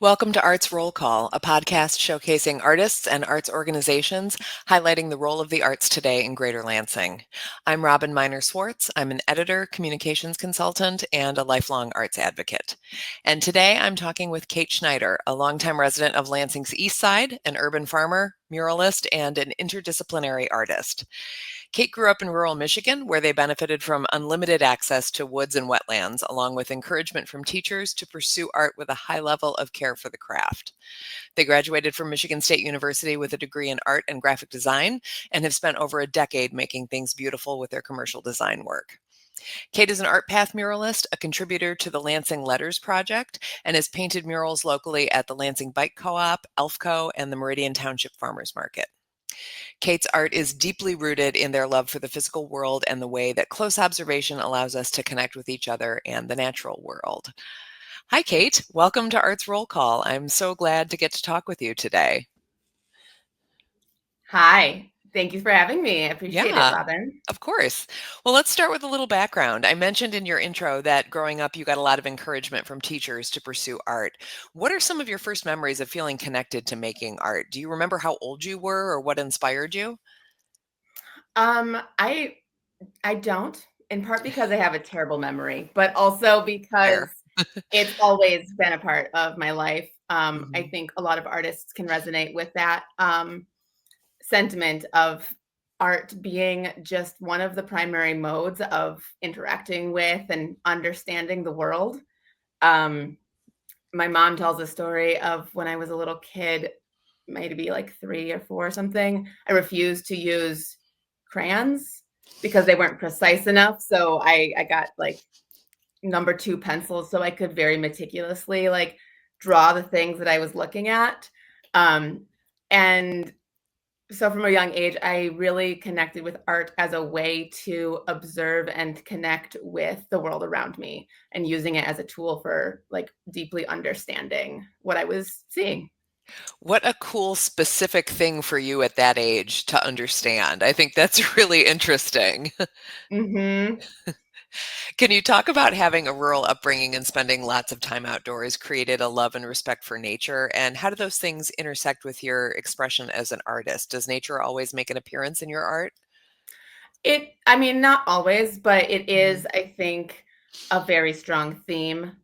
Welcome to Arts Roll Call, a podcast showcasing artists and arts organizations highlighting the role of the arts today in Greater Lansing. I'm Robin Miner Swartz. I'm an editor, communications consultant, and a lifelong arts advocate. And today I'm talking with Cait Schneider, a longtime resident of Lansing's East Side, an urban farmer, muralist, and an interdisciplinary artist. Cait grew up in rural Michigan, where they benefited from unlimited access to woods and wetlands, along with encouragement from teachers to pursue art with a high level of care for the craft. They graduated from Michigan State University with a degree in art and graphic design and have spent over a decade making things beautiful with their commercial design work. Cait is an art path muralist, a contributor to the Lansing Letters Project, and has painted murals locally at the Lansing Bike Co-op, Elfco, and the Meridian Township Farmers Market. Cait's art is deeply rooted in their love for the physical world and the way that close observation allows us to connect with each other and the natural world. Hi, Cait. Welcome to Arts Roll Call. I'm so glad to get to talk with you today. Hi. Thank you for having me. I appreciate it, Yeah, Robin. of course. Well, let's start with a little background. I mentioned in your intro that growing up, you got a lot of encouragement from teachers to pursue art. What are some of your first memories of feeling connected to making art? Do you remember how old you were or what inspired you? I don't, in part because I have a terrible memory, but also because Fair. it's always been a part of my life. I Mhm. think a lot of artists can resonate with that sentiment of art being just one of the primary modes of interacting with and understanding the world. Um, my mom tells a story of when I was a little kid, maybe like 3 or 4 or something. I refused to use crayons because they weren't precise enough. So I got like number 2 pencils so I could very meticulously like draw the things that I was looking at. Um, and so from a young age, I really connected with art as a way to observe and connect with the world around me and using it as a tool for like deeply understanding what I was seeing. What a cool specific thing for you at that age to understand. I think that's really interesting. Mhm. Can you talk about having a rural upbringing and spending lots of time outdoors created a love and respect for nature? And how do those things intersect with your expression as an artist? Does nature always make an appearance in your art? I mean, not always, but it Mhm. is, I think, a very strong theme.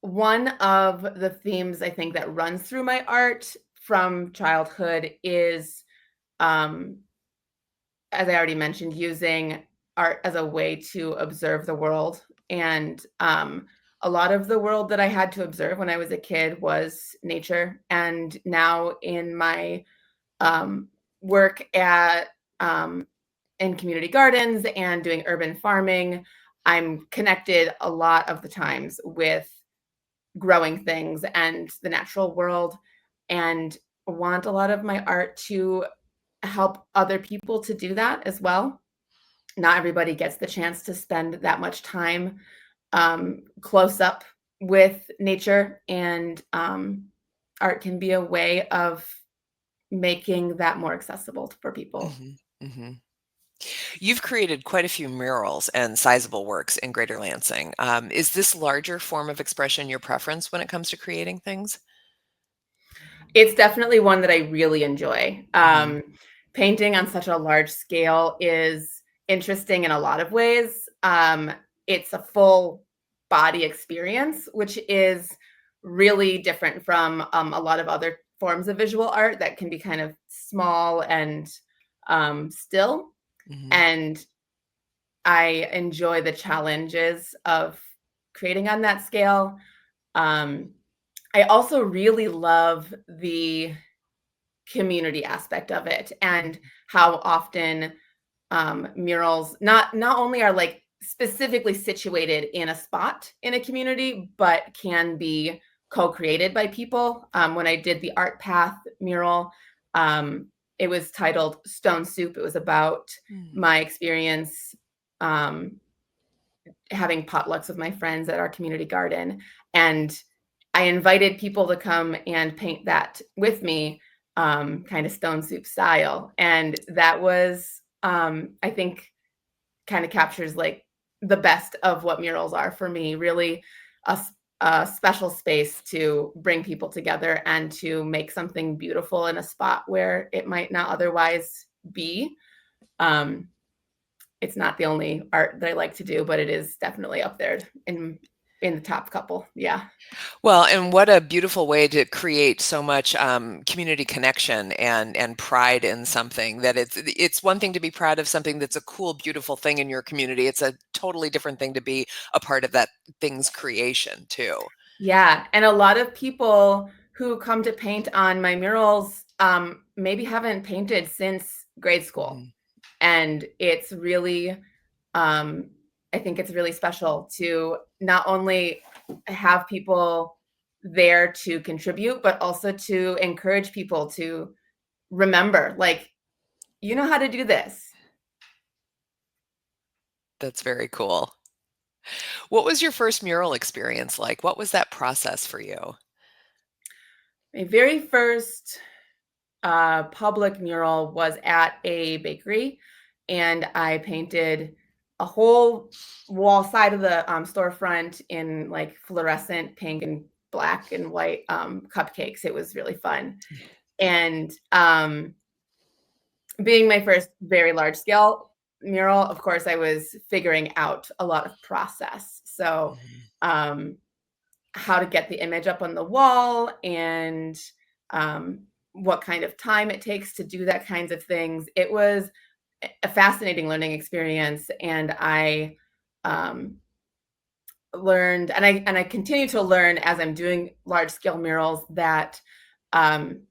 One of the themes I think that runs through my art from childhood is, um, as I already mentioned, using art as a way to observe the world. And a lot of the world that I had to observe when I was a kid was nature. And now in my um, work at in community gardens and doing urban farming, I'm connected a lot of the times with growing things and the natural world, and want a lot of my art to help other people to do that as well. Not everybody gets the chance to spend that much time close up with nature, and art can be a way of making that more accessible for people. Mhm. Mhm. You've created quite a few murals and sizable works in Greater Lansing. Is this larger form of expression your preference when it comes to creating things? It's definitely one that I really enjoy. Mhm. Painting on such a large scale is interesting in a lot of ways. It's a full body experience, which is really different from a lot of other forms of visual art that can be kind of small and still. Mhm. And I enjoy the challenges of creating on that scale. Um, I also really love the community aspect of it and how often murals not only are like specifically situated in a spot in a community, but can be co-created by people. When I did the art path mural, um, it was titled Stone Soup. It was about Mm. my experience um, having potlucks with my friends at our community garden, and I invited people to come and paint that with me, kind of stone soup style. And that was, I think, kind of captures like the best of what murals are for me. Really, a a special space to bring people together and to make something beautiful in a spot where it might not otherwise be. Um, it's not the only art that I like to do, but it is definitely up there in the top couple. Yeah. Well, and what a beautiful way to create so much community connection and pride in something that it's one thing to be proud of something that's a cool, beautiful thing in your community. It's a totally different thing to be a part of that thing's creation too. Yeah, and a lot of people who come to paint on my murals maybe haven't painted since grade school. Mhm. And it's really, I think it's really special to not only have people there to contribute, but also to encourage people to remember, like, you know how to do this. That's very cool. What was your first mural experience like? What was that process for you? My very first public mural was at a bakery, and I painted a whole wall side of the storefront in like fluorescent pink and black and white cupcakes. It was really fun. And being my first very large scale mural, of course, I was figuring out a lot of process. So, Mhm. um, how to get the image up on the wall and um, what kind of time it takes to do that kinds of things. It was a fascinating learning experience, and I um, learned, and I continue to learn as I'm doing large scale murals that um,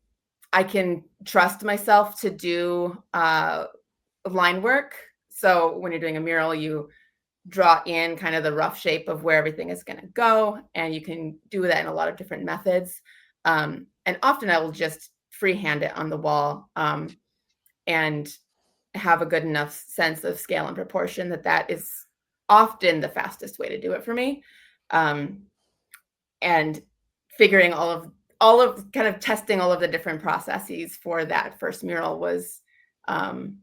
I can trust myself to do line work. So when you're doing a mural, you draw in kind of the rough shape of where everything is going to go. And you can do that in a lot of different methods. And often I will just freehand it on the wall and have a good enough sense of scale and proportion that that is often the fastest way to do it for me. Um, and figuring all of kind of testing all of the different processes for that first mural was um,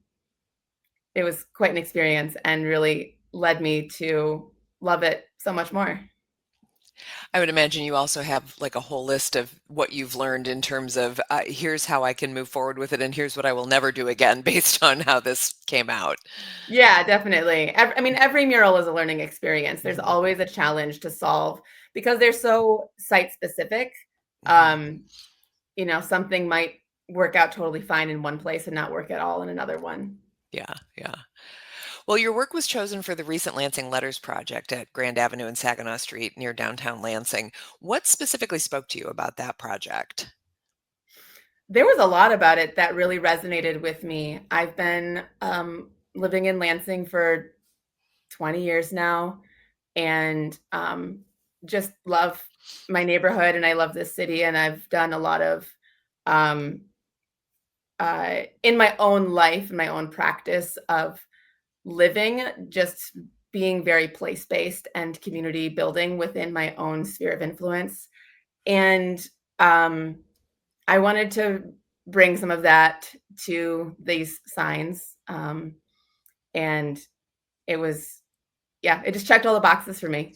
it was quite an experience and really led me to love it so much more. I would imagine you also have like a whole list of what you've learned in terms of here's how I can move forward with it, and here's what I will never do again based on how this came out. Yeah, definitely. I mean, every mural is a learning experience. There's Mhm. always a challenge to solve because they're so site specific. Mhm. Um, something might work out totally fine in one place and not work at all in another one. Yeah, yeah. Well, your work was chosen for the recent Lansing Letters Project at Grand Avenue and Saginaw Street near downtown Lansing. What specifically spoke to you about that project? There was a lot about it that really resonated with me. I've been living in Lansing for 20 years now, and just love my neighborhood, and I love this city, and I've done a lot of um, in my own life, in my own practice of living, just being very place based and community building within my own sphere of influence. And um, I wanted to bring some of that to these signs. And it was, yeah, it just checked all the boxes for me.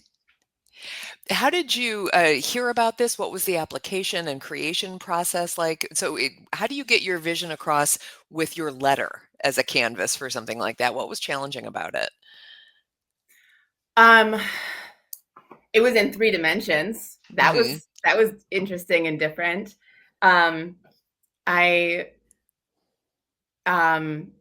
How did you hear about this? What was the application and creation process like? So, how do you get your vision across with your letter as a canvas for something like that? What was challenging about it? Um, it was in 3 dimensions. Hmm. That was interesting and different. Um, I um,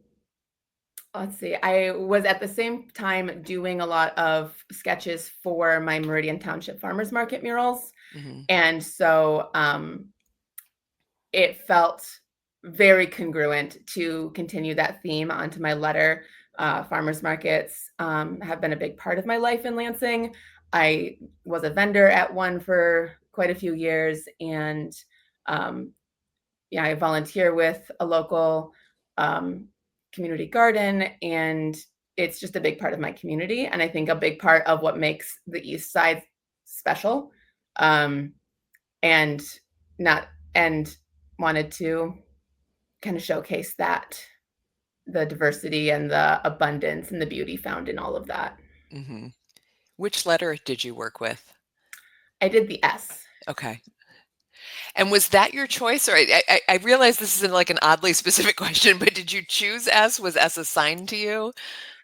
let's see. I was at the same time doing a lot of sketches for my Meridian Township Farmers Market murals, Hmm. and so it felt very congruent to continue that theme onto my letter. Farmers markets have been a big part of my life in Lansing. I was a vendor at one for quite a few years, and um, yeah, I volunteer with a local um, community garden, and it's just a big part of my community. And I think a big part of what makes the East Side special. Um, and not and wanted to kind of showcase that the diversity and the abundance and the beauty found in all of that. Hmm. Which letter did you work with? I did the S. Okay. And was that your choice? Or I realize this isn't like an oddly specific question, but did you choose S? Was S assigned to you?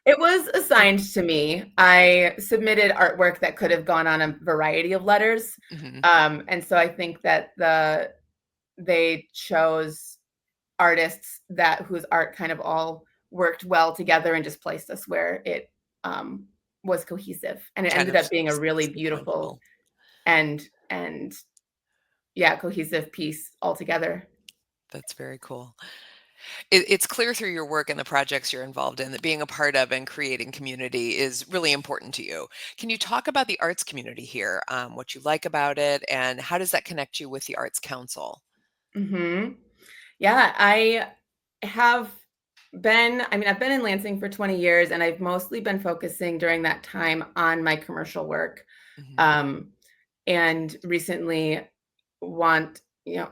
It was assigned to me. I submitted artwork that could have gone on a variety of letters. Hmm. And so I think that they chose artists that whose art kind of all worked well together and just placed us where it um, was cohesive. And it Kind ended of up being a really beautiful sequential. and yeah, cohesive piece altogether. That's very cool. It's clear through your work and the projects you're involved in that being a part of and creating community is really important to you. Can you talk about the arts community here, what you like about it, and how does that connect you with the Arts Council? Hmm. Yeah, have I've been in Lansing for 20 years and I've mostly been focusing during that time on my commercial work. Hmm. Um, and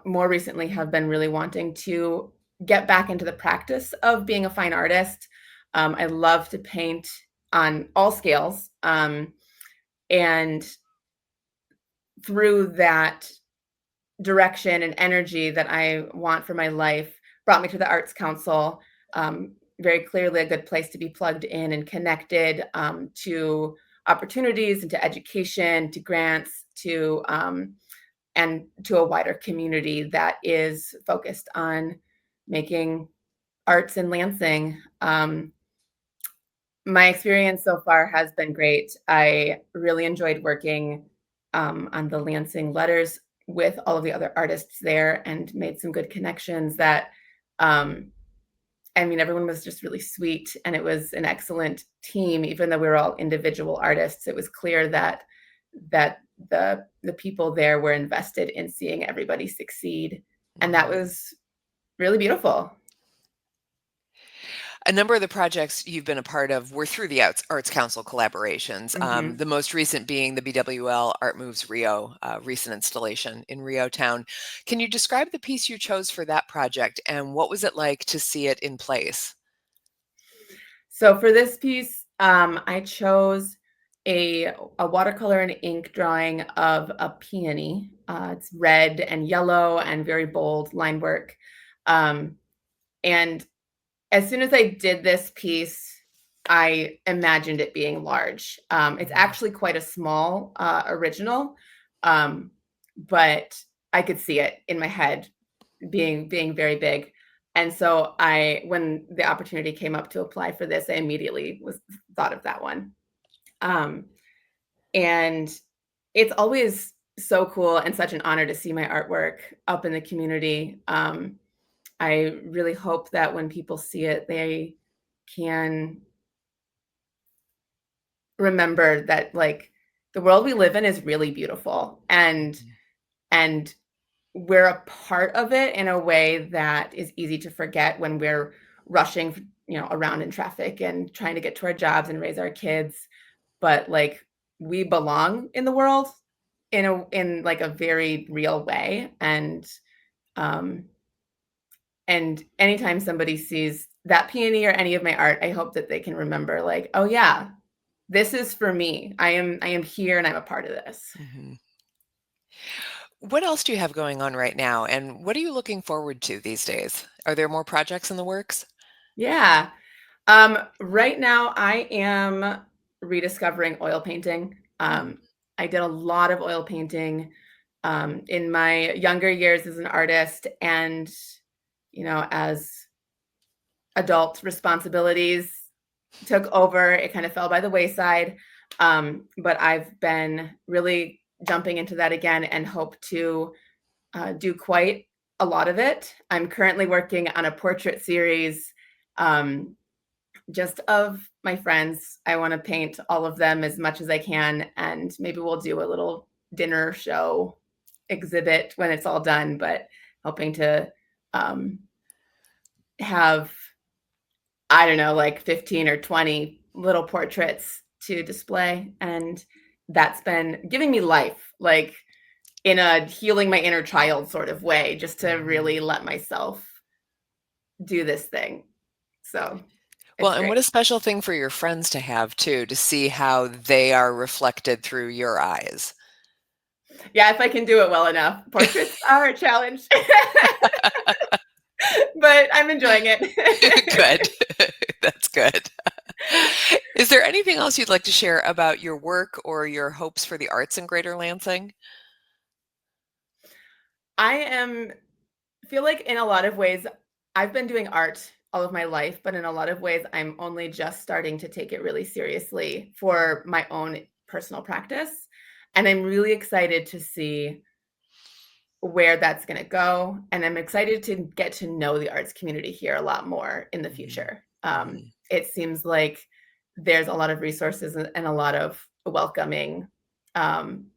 more recently have been really wanting to get back into the practice of being a fine artist. I love to paint on all scales. And through that direction and energy that I want for my life brought me to the Arts Council. Very clearly, a good place to be plugged in and connected to opportunities and to education, to grants, and to a wider community that is focused on making arts in Lansing. My experience so far has been great. I really enjoyed working on the Lansing letters with all of the other artists there and made some good connections that um, everyone was just really sweet and it was an excellent team, even though we were all individual artists. It was clear that the people there were invested in seeing everybody succeed. And that Hmm. was really beautiful. A number of the projects you've been a part of were through the Arts Council collaborations, Hmm. the most recent being the BWL Art Moves Rio recent installation in REO Town. Can you describe the piece you chose for that project and what was it like to see it in place? So for this piece, I chose a watercolor and ink drawing of a peony. It's red and yellow and very bold line work. Um, and as soon as I did this piece, I imagined it being large. It's Mhm. actually quite a small original, um, but I could see it in my head being very big. And so when the opportunity came up to apply for this, I immediately was thought of that one. Um, and it's always so cool and such an honor to see my artwork up in the community. I really hope that when people see it, they can remember that like the world we live in is really beautiful Mhm. and we're a part of it in a way that is easy to forget when we're rushing, around in traffic and trying to get to our jobs and raise our kids. But like we belong in the world in like a very real way. Um and anytime somebody sees that peony or any of my art, I hope that they can remember like, oh yeah, this is for me. I am here and I'm a part of this. Mhm. What else do you have going on right now, and what are you looking forward to these days? Are there more projects in the works? Yeah. Right now I am rediscovering oil painting. Hmm. I did a lot of oil painting in my younger years as an artist, and as adult responsibilities took over, it kind of fell by the wayside. But I've been really jumping into that again and hope to do quite a lot of it. I'm currently working on a portrait series um, just of my friends. I want to paint all of them as much as I can, and maybe we'll do a little dinner show exhibit when it's all done, but hoping to um, have, I don't know, like 15 or 20 little portraits to display. And that's been giving me life, like in a healing my inner child sort of way, just to Hmm. really let myself do this thing. So Well, it's and great. what a special thing for your friends to have too, to see how they are reflected through your eyes. Yeah, if I can do it well enough. Portraits are a challenge, but I'm enjoying it. Good. That's good. Is there anything else you'd like to share about your work or your hopes for the arts in Greater Lansing? I feel like in a lot of ways, I've been doing art all of my life, but in a lot of ways, I'm only just starting to take it really seriously for my own personal practice. And I'm really excited to see where that's going to go. And I'm excited to get to know the arts community here a lot more in the Mhm. future. Mhm. It seems like there's a lot of resources and a lot of welcoming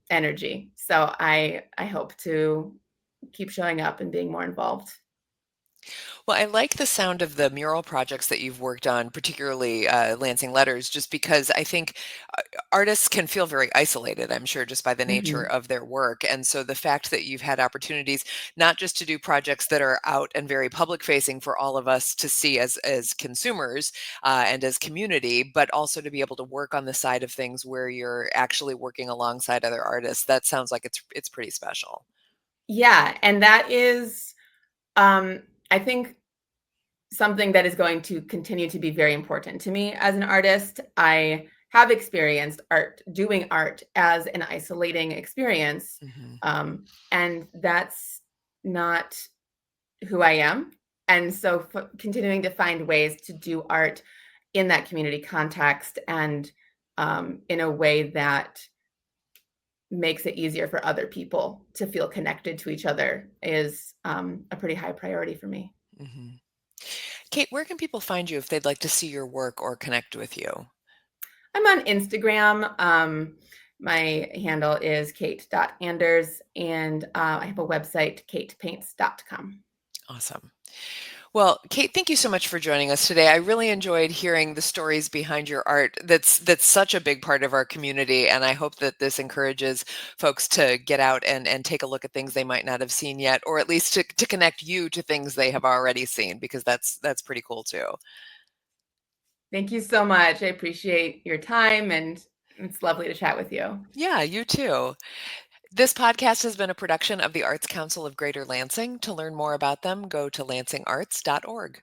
energy. So I hope to keep showing up and being more involved. Well, I like the sound of the mural projects that you've worked on, particularly Lansing Letters, just because I think uh, artists can feel very isolated, I'm sure, just by the nature Mhm. of their work. And so the fact that you've had opportunities not just to do projects that are out and very public facing for all of us to see as consumers and as community, but also to be able to work on the side of things where you're actually working alongside other artists, that sounds like it's pretty special. Yeah, and that is, I think, something that is going to continue to be very important to me as an artist. I have experienced doing art as an isolating experience, Hmm. and that's not who I am. And so, continuing to find ways to do art in that community context and in a way that makes it easier for other people to feel connected to each other is a pretty high priority for me. Hmm. Kate, where can people find you if they'd like to see your work or connect with you? I'm on Instagram. My handle is kate.anders, and I have a website, katepaints.com. Awesome. Well, Kate, thank you so much for joining us today. I really enjoyed hearing the stories behind your art. That's such a big part of our community, and I hope that this encourages folks to get out and take a look at things they might not have seen yet, or at least to connect you to things they have already seen, because that's pretty cool too. Thank you so much. I appreciate your time, and it's lovely to chat with you. Yeah, you too. This podcast has been a production of the Arts Council of Greater Lansing. To learn more about them, go to lansingarts.org.